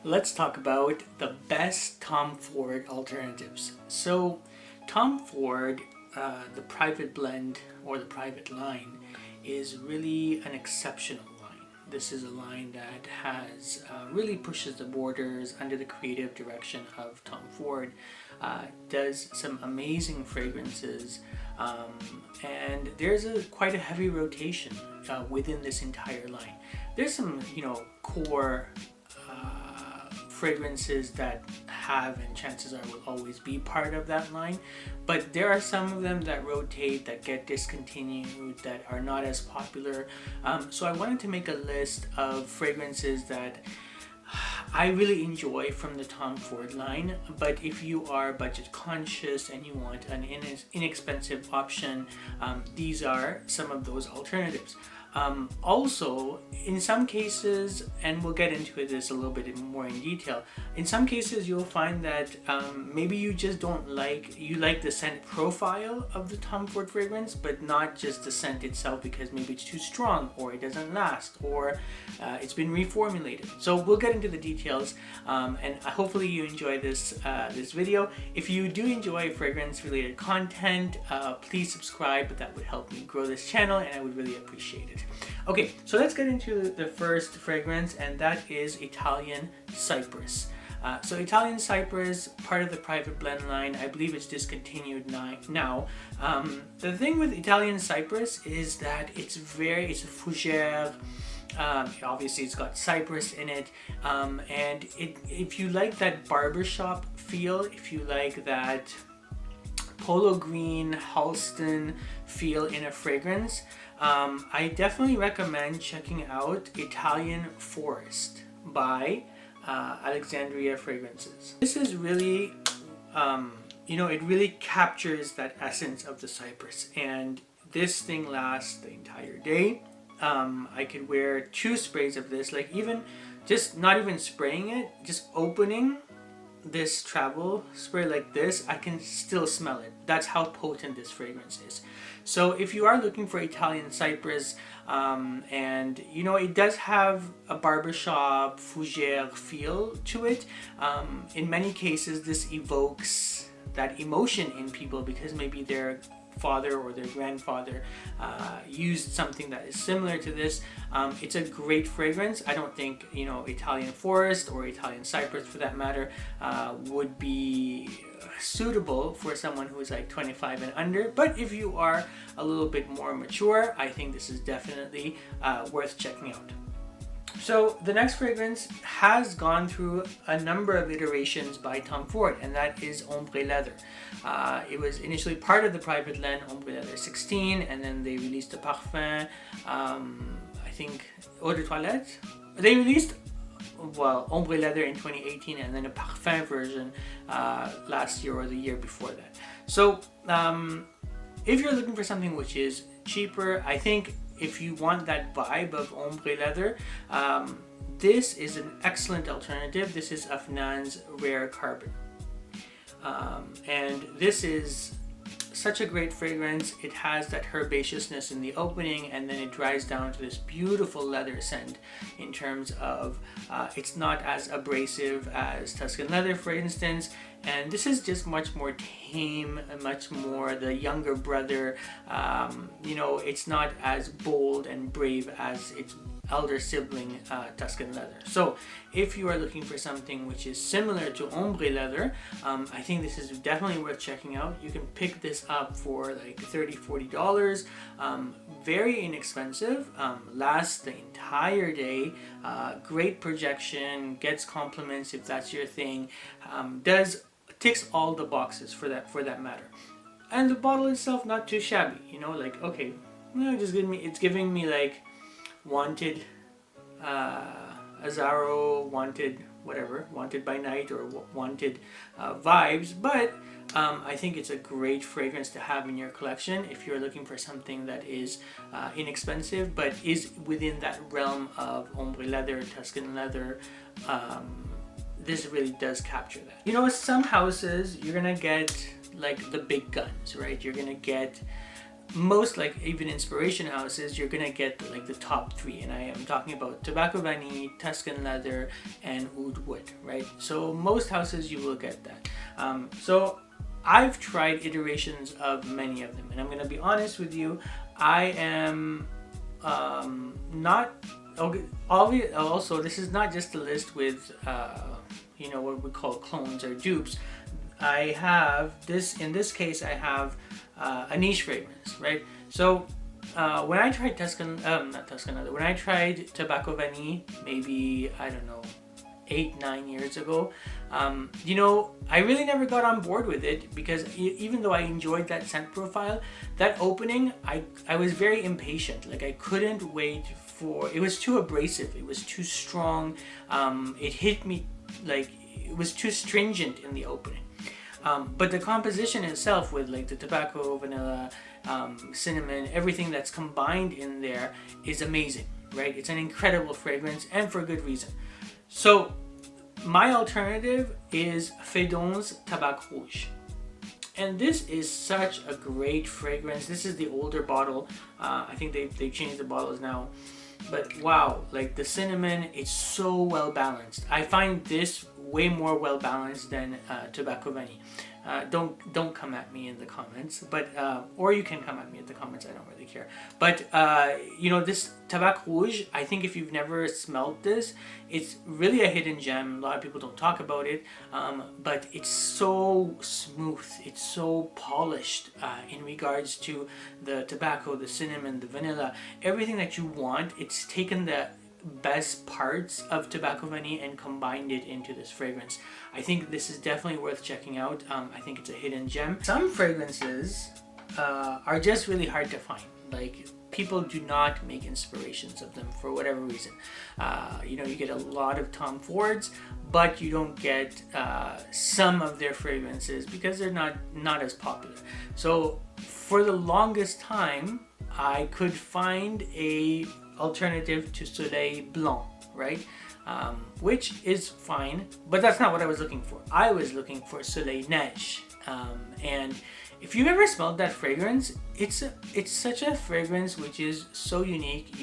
Let's talk about the best Tom Ford alternatives. So, Tom Ford, the private blend or the private line, is really an exceptional line. This is a line that has really pushes the borders under the creative direction of Tom Ford. Does some amazing fragrances, and there's quite a heavy rotation within this entire line. There's some, core fragrances that have, and chances are will always be part of that line, but there are some of them that rotate, that get discontinued, that are not as popular. So I wanted to make a list of fragrances that I really enjoy from the Tom Ford line, but if you are budget conscious and you want an inexpensive option, these are some of those alternatives. Also, in some cases, and we'll get into this a little bit more in detail, in some cases you'll find that maybe you just you like the scent profile of the Tom Ford fragrance, but not just the scent itself, because maybe it's too strong, or it doesn't last, or it's been reformulated. So we'll get into the details, and hopefully you enjoy this video. If you do enjoy fragrance related content, please subscribe. That would help me grow this channel, and I would really appreciate it. Okay, so let's get into the first fragrance, and that is Italian Cypress. So Italian Cypress, part of the private blend line. I believe it's discontinued now. The thing with Italian Cypress is that it's a fougere. Obviously it's got cypress in it, and if you like that barbershop feel, if you like that polo green Halston feel in a fragrance, I definitely recommend checking out Italian Forest by Alexandria Fragrances. This is really, it really captures that essence of the cypress, and this thing lasts the entire day. I could wear 2 sprays of this, like even just not even spraying it, just opening this travel spray like this, I can still smell it. That's how potent this fragrance is. So if you are looking for Italian Cypress, and it does have a barbershop fougere feel to it, in many cases this evokes that emotion in people because maybe their father or their grandfather used something that is similar to this. It's a great fragrance. I don't think Italian Forest or Italian Cypress, for that matter, would be suitable for someone who is like 25 and under, but if you are a little bit more mature, I think this is definitely worth checking out. So the next fragrance has gone through a number of iterations by Tom Ford, and that is Ombré Leather. It was initially part of the private blend Ombré Leather 16, and then they released the Parfum, I think Eau de Toilette. They released Ombré Leather in 2018, and then a Parfum version last year or the year before that. So if you're looking for something which is cheaper, I think if you want that vibe of Ombré Leather, this is an excellent alternative. This is Afnan's Rare Carbon. And this is such a great fragrance. It has that herbaceousness in the opening, and then it dries down to this beautiful leather scent in terms of it's not as abrasive as Tuscan Leather, for instance, and this is just much more tame and much more the younger brother. It's not as bold and brave as its elder sibling Tuscan Leather. So if you are looking for something which is similar to Ombré Leather, I think this is definitely worth checking out. You can pick this up for like $30-40. Very inexpensive, lasts the entire day, great projection, gets compliments if that's your thing, ticks all the boxes for that matter. And the bottle itself, not too shabby, okay, it's giving me like wanted Azzaro, wanted whatever, wanted by night, or wanted vibes, but I think it's a great fragrance to have in your collection if you're looking for something that is inexpensive but is within that realm of Ombré Leather, Tuscan Leather. This really does capture that. Some houses you're gonna get like the big guns, right? You're gonna get most, like even inspiration houses, you're gonna get like the top three, and I am talking about Tobacco Vanille, Tuscan Leather, and Oud Wood, right? So most houses you will get that. So I've tried iterations of many of them, and I'm gonna be honest with you, I am not okay. Also, this is not just a list with you know, what we call clones or dupes. I have this, in this case I have a niche fragrance, right? So when I tried not Tuscan Leather, when I tried Tobacco Vanille, maybe, I don't know, 8-9 years ago, you know, I really never got on board with it, because even though I enjoyed that scent profile, that opening, I was very impatient. Like I couldn't wait for, it was too abrasive, it was too strong, it hit me, like it was too stringent in the opening. But the composition itself, with like the tobacco, vanilla, cinnamon, everything that's combined in there is amazing, right? It's an incredible fragrance, and for good reason. So my alternative is Fedon's Tabac Rouge. And this is such a great fragrance. This is the older bottle. I think they changed the bottles now. But wow, like the cinnamon, it's so well balanced. I find this way more well balanced than Tobacco Vanille. Don't come at me in the comments, but or you can come at me in the comments, I don't really care. But you know, this Tabac Rouge, I think if you've never smelled this, it's really a hidden gem. A lot of people don't talk about it, but it's so smooth, it's so polished in regards to the tobacco, the cinnamon, the vanilla, everything that you want. It's taken the best parts of Tobacco Vanille and combined it into this fragrance. I think this is definitely worth checking out. I think it's a hidden gem. Some fragrances are just really hard to find. Like, people do not make inspirations of them for whatever reason. You know, you get a lot of Tom Fords, but you don't get some of their fragrances because they're not as popular. So for the longest time, I could find a alternative to Soleil Blanc, right? Which is fine, but that's not what I was looking for. I was looking for Soleil Neige, and if you've ever smelled that fragrance, it's such a fragrance which is so unique.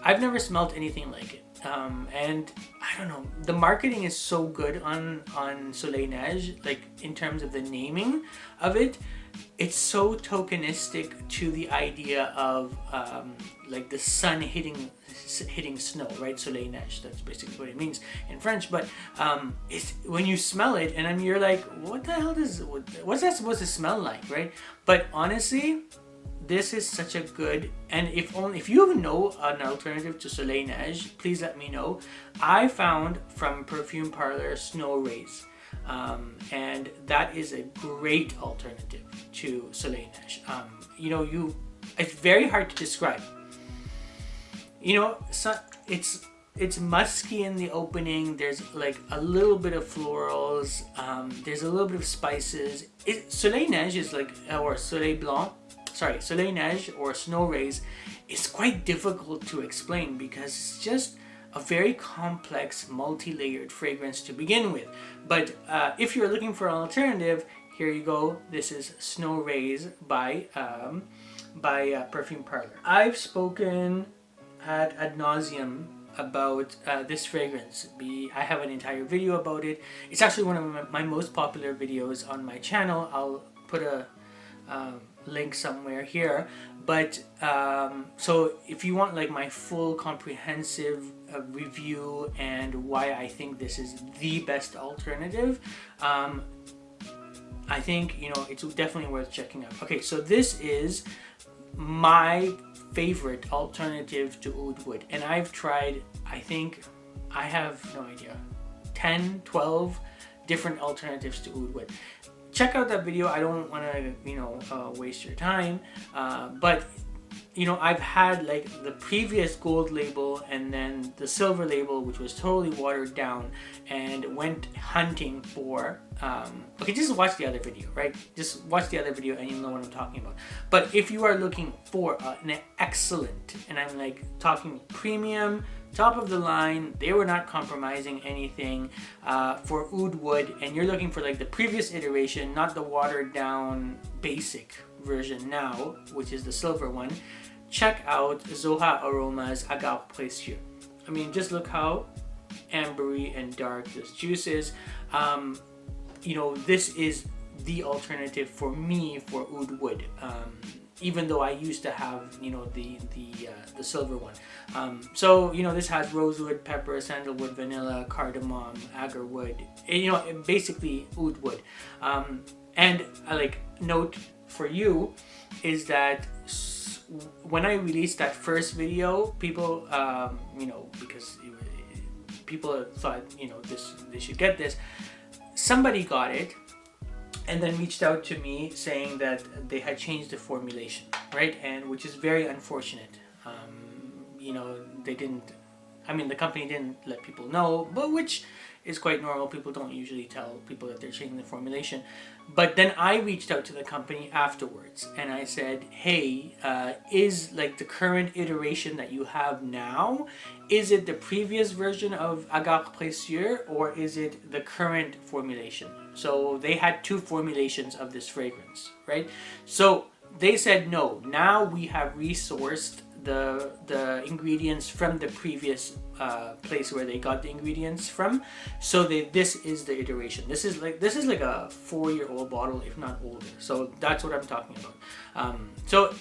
I've never smelled anything like it, and I don't know, the marketing is so good on Soleil Neige, like in terms of the naming of it. It's so tokenistic to the idea of like the sun hitting snow, right? Soleil Neige, that's basically what it means in French. But it's, when you smell it, and you're like, what the hell what's that supposed to smell like, right? But honestly, this is such a good, and if you know an alternative to Soleil Neige, please let me know. I found from Perfume Parlor Snow Rays. And that is a great alternative to Soleil Neige. You know, it's very hard to describe. You know, so it's musky in the opening. There's like a little bit of florals. There's a little bit of spices. Soleil Neige is like, or Soleil Blanc. Sorry, Soleil Neige or Snow Rays is quite difficult to explain because it's just a very complex, multi-layered fragrance to begin with. But if you're looking for an alternative, here you go. This is Snow Rays by Perfume Parlor. I've spoken ad nauseum about this fragrance. I have an entire video about it. It's actually one of my most popular videos on my channel. I'll put a link somewhere here. But so if you want like my full comprehensive review and why I think this is the best alternative, I think, you know, it's definitely worth checking out. Okay, so this is my favorite alternative to Oud Wood, and I've tried, I think, I have no idea, 10, 12 different alternatives to Oud Wood. Check out that video. I don't want to, you know, waste your time, but you know, I've had like the previous gold label and then the silver label, which was totally watered down, and went hunting for okay, just watch the other video, right? Just watch the other video and you'll know what I'm talking about. But if you are looking for an excellent, and I'm like talking premium, top of the line, they were not compromising anything, for Oud Wood, and you're looking for like the previous iteration, not the watered down basic, version now, which is the silver one, check out Zoha Aroma's Agave Précieux. I mean, just look how ambery and dark this juice is. You know, this is the alternative for me for Oud Wood. Even though I used to have, you know, the silver one. So, you know, this has rosewood, pepper, sandalwood, vanilla, cardamom, agarwood, you know, basically oud wood. And like note for you is that when I released that first video, people, you know, because people thought, you know, they should get this. Somebody got it and then reached out to me saying that they had changed the formulation, right? And which is very unfortunate. You know, they didn't, I mean, the company didn't let people know, but which is quite normal. People don't usually tell people that they're changing the formulation. But then I reached out to the company afterwards and I said, hey, is like the current iteration that you have now, is it the previous version of Agave Précieux or is it the current formulation? So they had two formulations of this fragrance, right? So they said, no, now we have resourced the ingredients from the previous place where they got the ingredients from. So this is the iteration. This is like a 4-year-old bottle, if not older. So that's what I'm talking about. So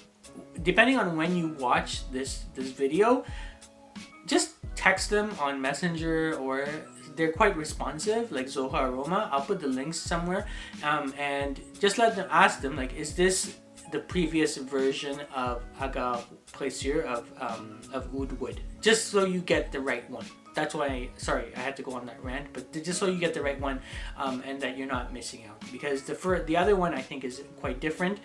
depending on when you watch this video, just text them on Messenger, or they're quite responsive, like Zoha Aroma. I'll put the links somewhere, and just ask them, like, is this the previous version of Agave Précieux of Oud Wood, just so you get the right one. That's why, sorry, I had to go on that rant, but just so you get the right one, and that you're not missing out, because the other one I think is quite different,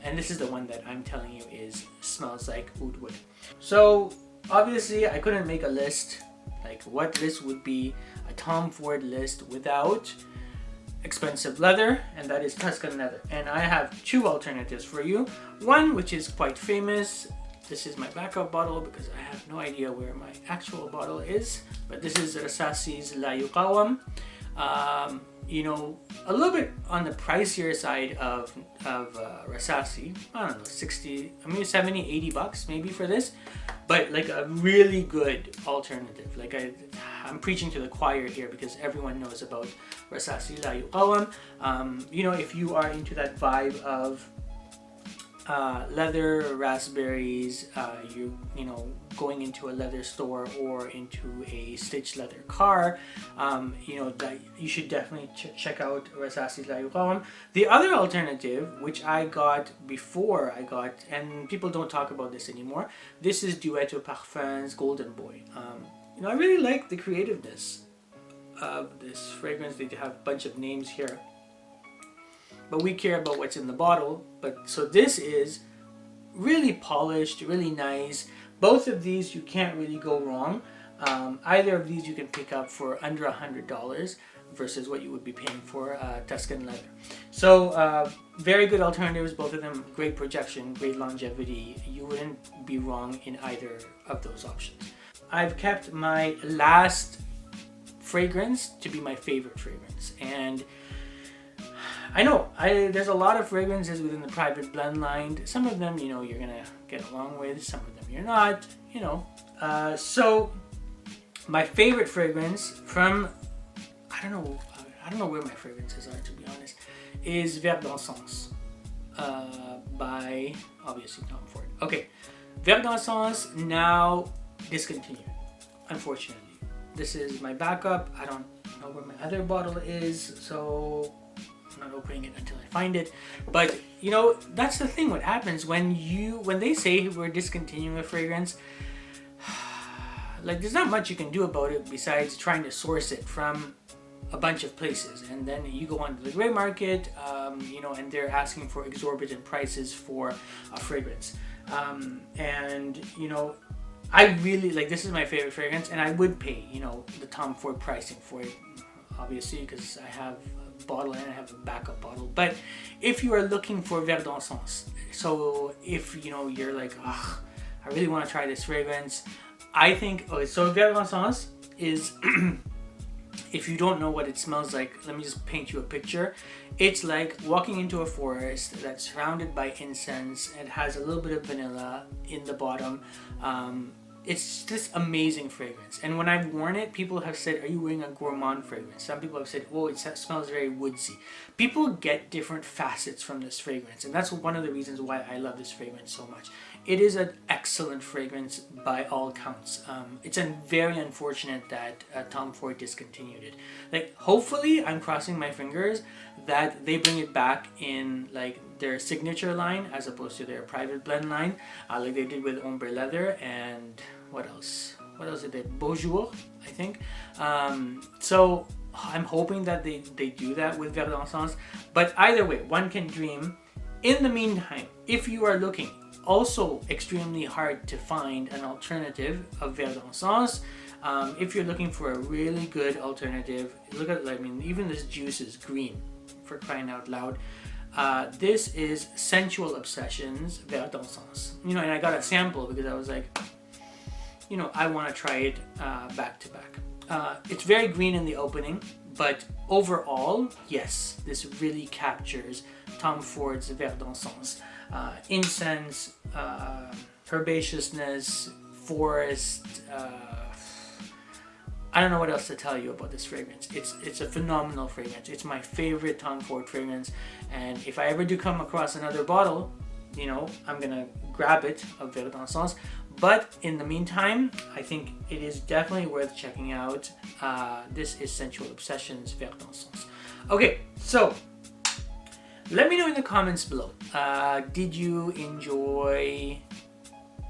and this is the one that I'm telling you smells like Oud Wood. So obviously I couldn't make a list, like what list would be a Tom Ford list without expensive leather, and that is Tuscan leather. And I have two alternatives for you. One which is quite famous. This is my backup bottle because I have no idea where my actual bottle is, but this is Rasassi's La Yuqawam. You know, a little bit on the pricier side of Rasassi. I don't know, 60, I mean 70, 80 bucks maybe for this, but like a really good alternative. Like I'm preaching to the choir here because everyone knows about Rasassi La Yuqawam. You know, if you are into that vibe of leather, raspberries, you know, going into a leather store or into a stitched leather car, you know, that you should definitely check out Rasassi's La Yuqawam. The other alternative, which I got before and people don't talk about this anymore, this is Duet aux Parfums Golden Boy. You know, I really like the creativeness of this fragrance. They have a bunch of names here, but we care about what's in the bottle. But so this is really polished, really nice. Both of these you can't really go wrong. Either of these you can pick up for under $100 versus what you would be paying for Tuscan leather. So very good alternatives, both of them. Great projection, great longevity. You wouldn't be wrong in either of those options. I've kept my last fragrance to be my favorite fragrance, and I know there's a lot of fragrances within the private blend line. Some of them, you know, you're gonna get along with. Some of them you're not. You know. So my favorite fragrance from I don't know where my fragrances are, to be honest, is Vert d'Encens by obviously Tom Ford. Okay, Vert d'Encens now discontinued, unfortunately. This is my backup. I don't know where my other bottle is, so I'm not opening it until I find it. But you know, that's the thing. What happens when they say we're discontinuing a fragrance, like there's not much you can do about it besides trying to source it from a bunch of places, and then you go onto the gray market, you know, and they're asking for exorbitant prices for a fragrance, and you know, I really like, this is my favorite fragrance, and I would pay, you know, the Tom Ford pricing for it, obviously, because I have a bottle and I have a backup bottle. But if you are looking for Vert d'Encens, so if, you know, you're like, ugh, I really want to try this fragrance, I think, okay, so Vert d'Encens is if you don't know what it smells like, let me just paint you a picture. It's like walking into a forest that's surrounded by incense. It has a little bit of vanilla in the bottom. It's this amazing fragrance, and when I've worn it, people have said, are you wearing a gourmand fragrance? Some people have said, oh, it smells very woodsy. People get different facets from this fragrance, and that's one of the reasons why I love this fragrance so much. It is an excellent fragrance by all counts. It's very unfortunate that Tom Ford discontinued it. Like, hopefully, I'm crossing my fingers that they bring it back in like their signature line as opposed to their private blend line, like they did with Ombré leather and what else? What else did they? Bonjour, I think. So I'm hoping that they do that with Vert d'Encens. But either way, one can dream. In the meantime, if you are looking, also extremely hard to find an alternative of Vert d'Encens. If you're looking for a really good alternative, look at, I mean, even this juice is green, for crying out loud. This is Sensual Obsessions Vert d'Encens. You know, and I got a sample because I was like, you know, I want to try it back to back. It's very green in the opening, but overall, yes, this really captures Tom Ford's Vert d'Encens. Incense, herbaceousness, forest. I don't know what else to tell you about this fragrance. It's a phenomenal fragrance. It's my favorite Tom Ford fragrance, and if I ever do come across another bottle, you know, I'm gonna grab it of Vert d'Encens. But in the meantime, I think it is definitely worth checking out. This is Sensual Obsessions Vert d'Encens. Okay, so let me know in the comments below. Did you enjoy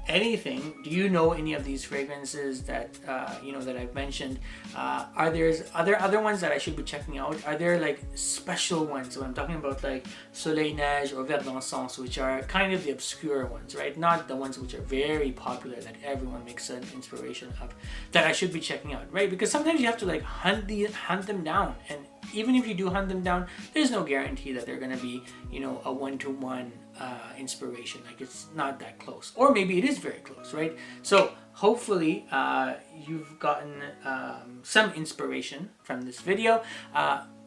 anything? Do you know any of these fragrances that you know, that I've mentioned? Are there other ones that I should be checking out? Are there like special ones? So I'm talking about like Soleil, Neige, or Vert d'Encens, which are kind of the obscure ones, right? Not the ones which are very popular that everyone makes an inspiration of, that I should be checking out, right? Because sometimes you have to like hunt them down, and even if you do hunt them down, there's no guarantee that they're gonna be, you know, a one-to-one inspiration. Like, it's not that close, or maybe it is very close, right? So hopefully you've gotten some inspiration from this video.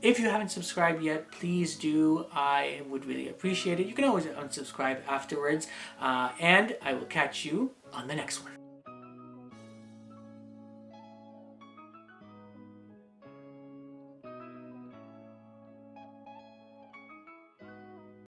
If you haven't subscribed yet, please do. I would really appreciate it. You can always unsubscribe afterwards, and I will catch you on the next one.